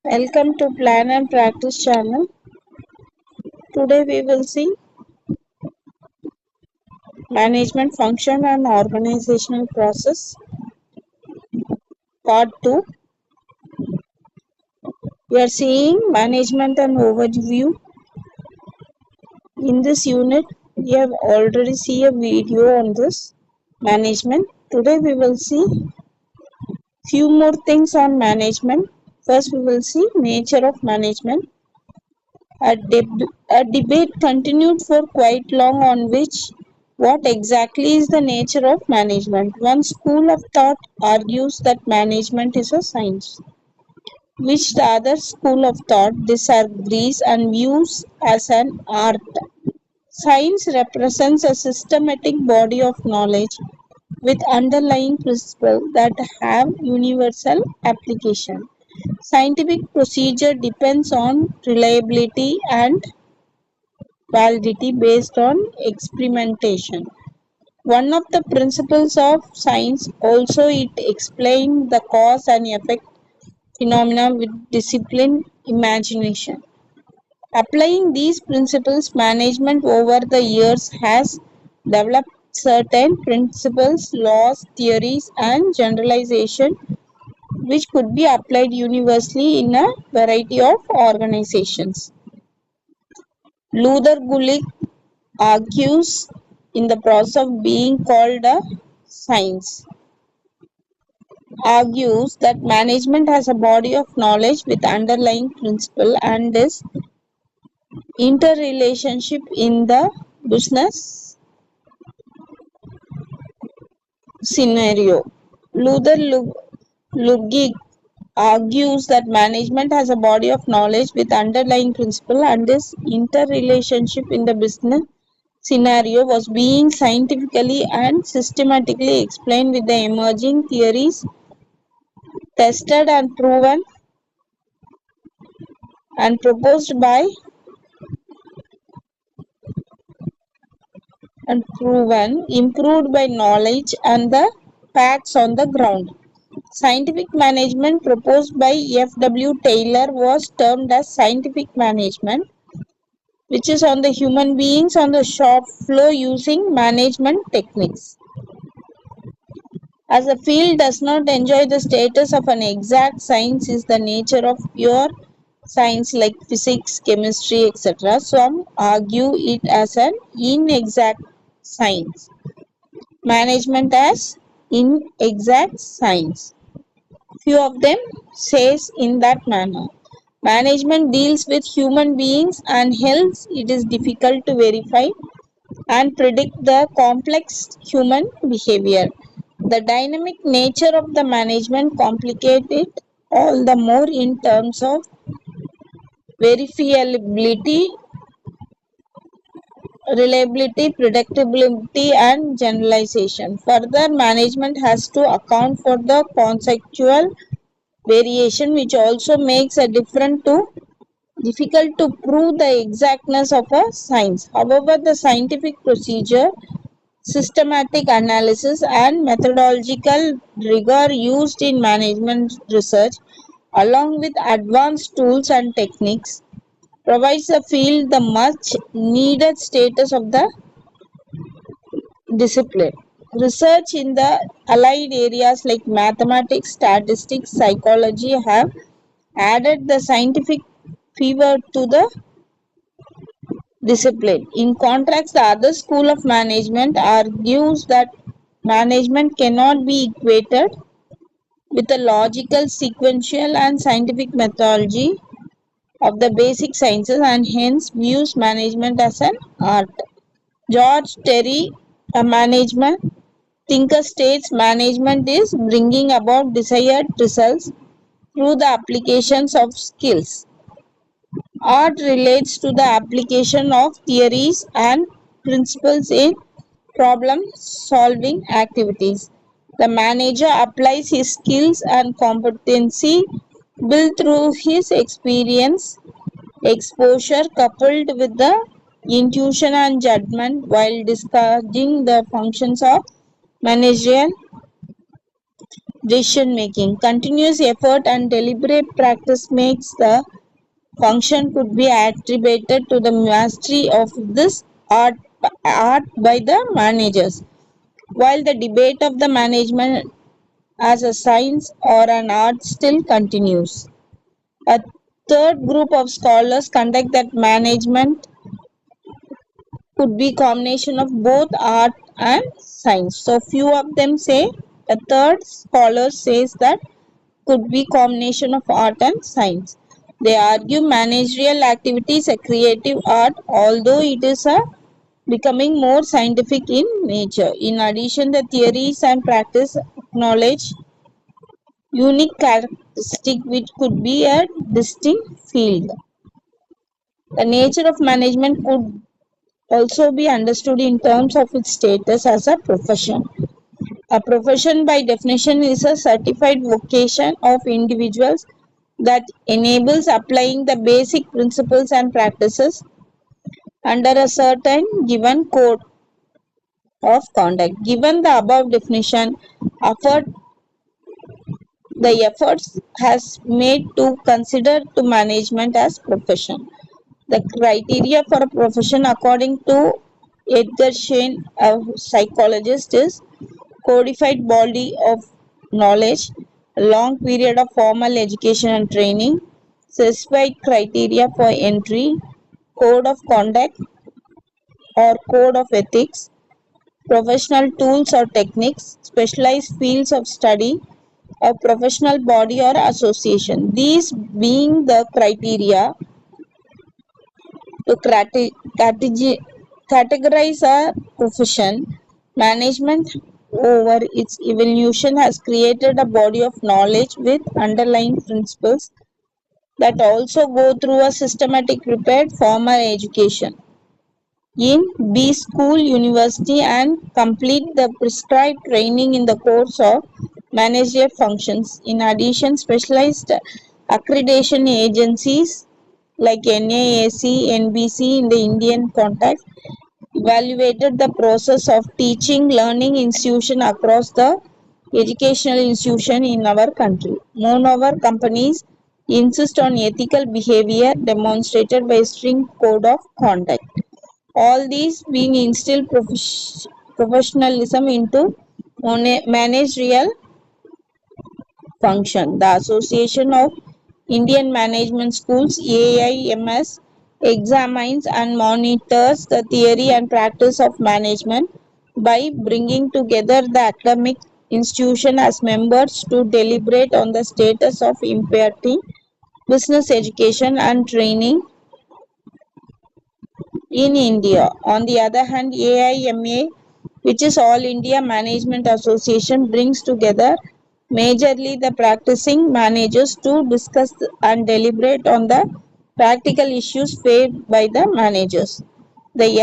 Welcome to Plan and Practice channel. Today we will see management function and organizational process part 2. We are seeing management and overview. In this unit we have already seen a video on this management. Today we will see few more things on management. First we will see nature of management. A debate continued for quite long on which what exactly is the nature of management. One school of thought argues that management is a science, which the other school of thought disagrees and views as an art. Science represents a systematic body of knowledge with underlying principles that have universal application. Scientific procedure depends on reliability and validity based on experimentation. One of the principles of science also it explains the cause and effect phenomena with disciplined imagination. Applying these principles, management over the years has developed certain principles, laws, theories, and generalization which could be applied universally in a variety of organizations. Luther Gulick argues in the process of being called a science, argues that management has a body of knowledge with underlying principle and is interrelationship in the business scenario. Luther Lugic argues that management has a body of knowledge with underlying principle and is interrelationship in the business scenario was being scientifically and systematically explained with the emerging theories tested and proposed by and proven, improved by knowledge and the facts on the ground. Scientific management proposed by F.W. Taylor was termed as scientific management, which is on the human beings on the shop floor using management techniques. As the field does not enjoy the status of an exact science is the nature of pure science like physics, chemistry, etc. Some argue it as an inexact science. Management as inexact science. Few of them says in that manner. Management deals with human beings and hence it is difficult to verify and predict the complex human behavior. The dynamic nature of the management complicates it all the more in terms of verifiability, reliability, predictability, and generalization. Further, management has to account for the conceptual variation, which also makes a difference to difficult to prove the exactness of a science. However, the scientific procedure, systematic analysis, and methodological rigor used in management research, along with advanced tools and techniques, provides the field the much needed status of the discipline. Research in the allied areas like mathematics, statistics, psychology have added the scientific fever to the discipline. In contrast, the other school of management argues that management cannot be equated with a logical, sequential, and scientific methodology of the basic sciences and hence views management as an art. George Terry, a management thinker, states management is bringing about desired results through the applications of skills. Art relates to the application of theories and principles in problem-solving activities. The manager applies his skills and competency built through his experience, exposure coupled with the intuition and judgment while discharging the functions of managerial decision making. Continuous effort and deliberate practice makes the function could be attributed to the mastery of this art by the managers. While the debate of the management as a science or an art still continues. A third group of scholars conduct that management could be combination of both art and science. So few of them say, a third scholar says that could be combination of art and science. They argue managerial activity is a creative art, although it is a becoming more scientific in nature. In addition, the theories and practice acknowledge unique characteristic which could be a distinct field. The nature of management could also be understood in terms of its status as a profession. A profession, by definition, is a certified vocation of individuals that enables applying the basic principles and practices under a certain given code of conduct. Given the above definition, effort, the efforts has made to consider to management as profession. The criteria for a profession, according to Edgar Schein, a psychologist, is codified body of knowledge, a long period of formal education and training, specified criteria for entry, code of conduct or code of ethics, professional tools or techniques, specialized fields of study, a professional body or association. These being the criteria to categorize a profession, management over its evolution has created a body of knowledge with underlying principles that also go through a systematic prepared formal education in B school, university, and complete the prescribed training in the course of managerial functions. In addition, specialized accreditation agencies like NAAC, NBC in the Indian context evaluated the process of teaching learning institution across the educational institution in our country. Moreover, companies insist on ethical behavior demonstrated by a strict code of conduct. All these being instilled professionalism into managerial function. The Association of Indian Management Schools AIMS examines and monitors the theory and practice of management by bringing together the academic institution as members to deliberate on the status of imparting business education and training in India. On the other hand, AIMA, which is All India Management Association, brings together majorly the practicing managers to discuss and deliberate on the practical issues faced by the managers. The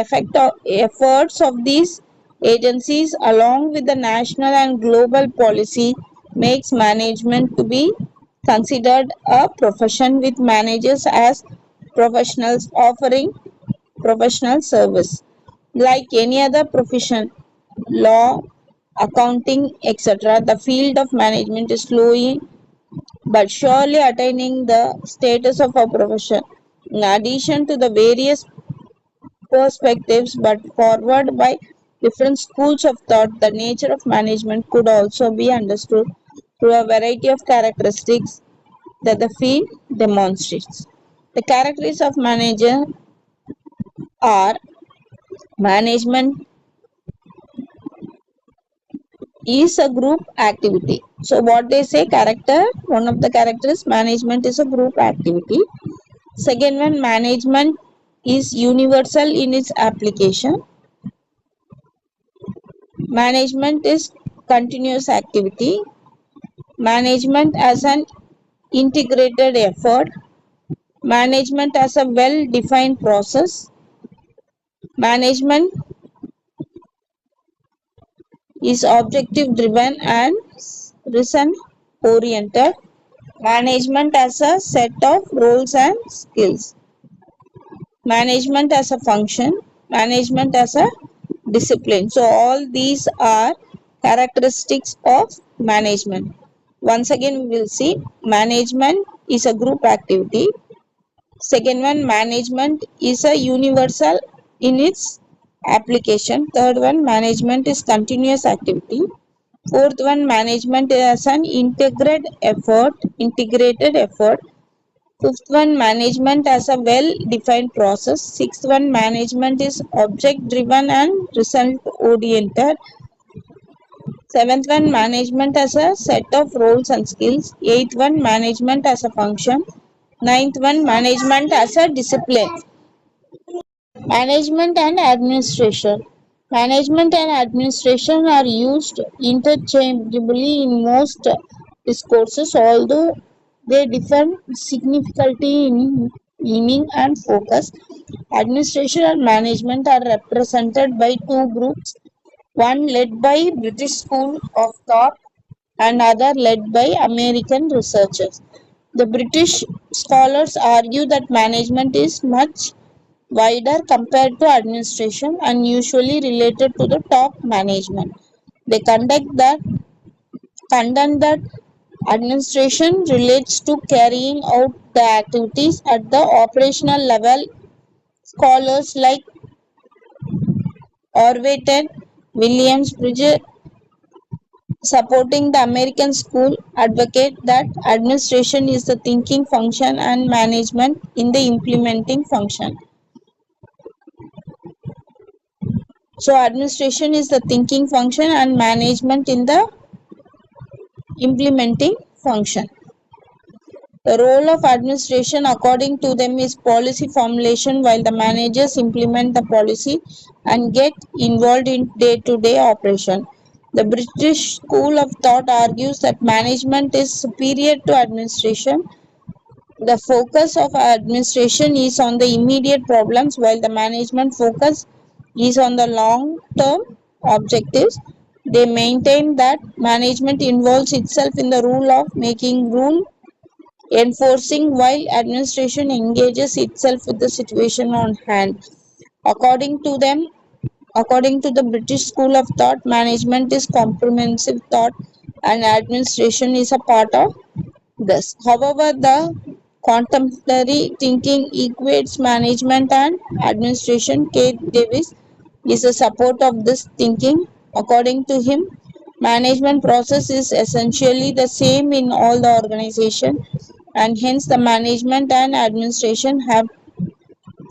efforts of these agencies along with the national and global policy makes management to be considered a profession with managers as professionals offering professional service. Like any other profession, law, accounting, etc., the field of management is slowly but surely attaining the status of a profession. In addition to the various perspectives but forward by different schools of thought, the nature of management could also be understood through a variety of characteristics that the field demonstrates. The characteristics of manager are management is a group activity. So what they say character, one of the characters management is a group activity. Second one, management is universal in its application. Management is continuous activity. Management as an integrated effort. Management as a well defined process. Management is objective driven and result oriented. Management as a set of roles and skills. Management as a function. Management as a discipline. So all these are characteristics of management. Once again, we will see management is a group activity. Second one, management is a universal in its application. Third one, management is continuous activity. Fourth one, management is an integrated effort. Fifth one, management as a well-defined process. Sixth one, management is object-driven and result-oriented. Seventh one, management as a set of roles and skills. Eighth one, management as a function. Ninth one, management as a discipline. Management and administration. Management and administration are used interchangeably in most discourses, although they differ significantly in meaning and focus. Administration and management are represented by two groups, one led by British School of Thought and other led by American researchers. The British scholars argue that management is much wider compared to administration and usually related to the top management. They contend that administration relates to carrying out the activities at the operational level. Scholars like Orvieton, Williams Bridger, supporting the American school, advocate that administration is the thinking function and management in the implementing function. So administration is the thinking function and management in the implementing function. The role of administration according to them is policy formulation, while the managers implement the policy and get involved in day-to-day operation. The British school of thought argues that management is superior to administration. The focus of administration is on the immediate problems, while the management focus is on the long-term objectives. They maintain that management involves itself in the rule of making rule enforcing while administration engages itself with the situation on hand. According to them, according to the British school of thought, management is comprehensive thought and administration is a part of this. However, the contemporary thinking equates management and administration. Kate Davis is a support of this thinking. According to him, management process is essentially the same in all the organization and hence the management and administration have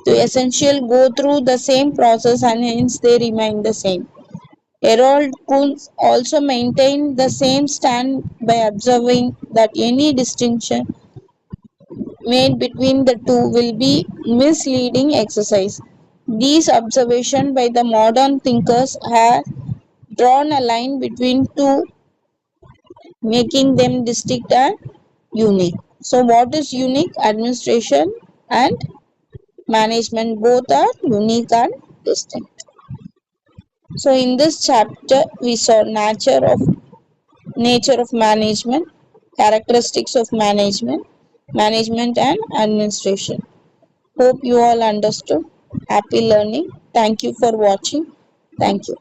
to essentially go through the same process and hence they remain the same. Harold Kuhn also maintained the same stand by observing that any distinction made between the two will be misleading exercise. These observations by the modern thinkers have drawn a line between two, making them distinct and unique. So, what is unique? Administration and management both are unique and distinct. So, in this chapter, we saw nature of management, characteristics of management, management and administration. Hope you all understood. Happy learning. Thank you for watching. Thank you.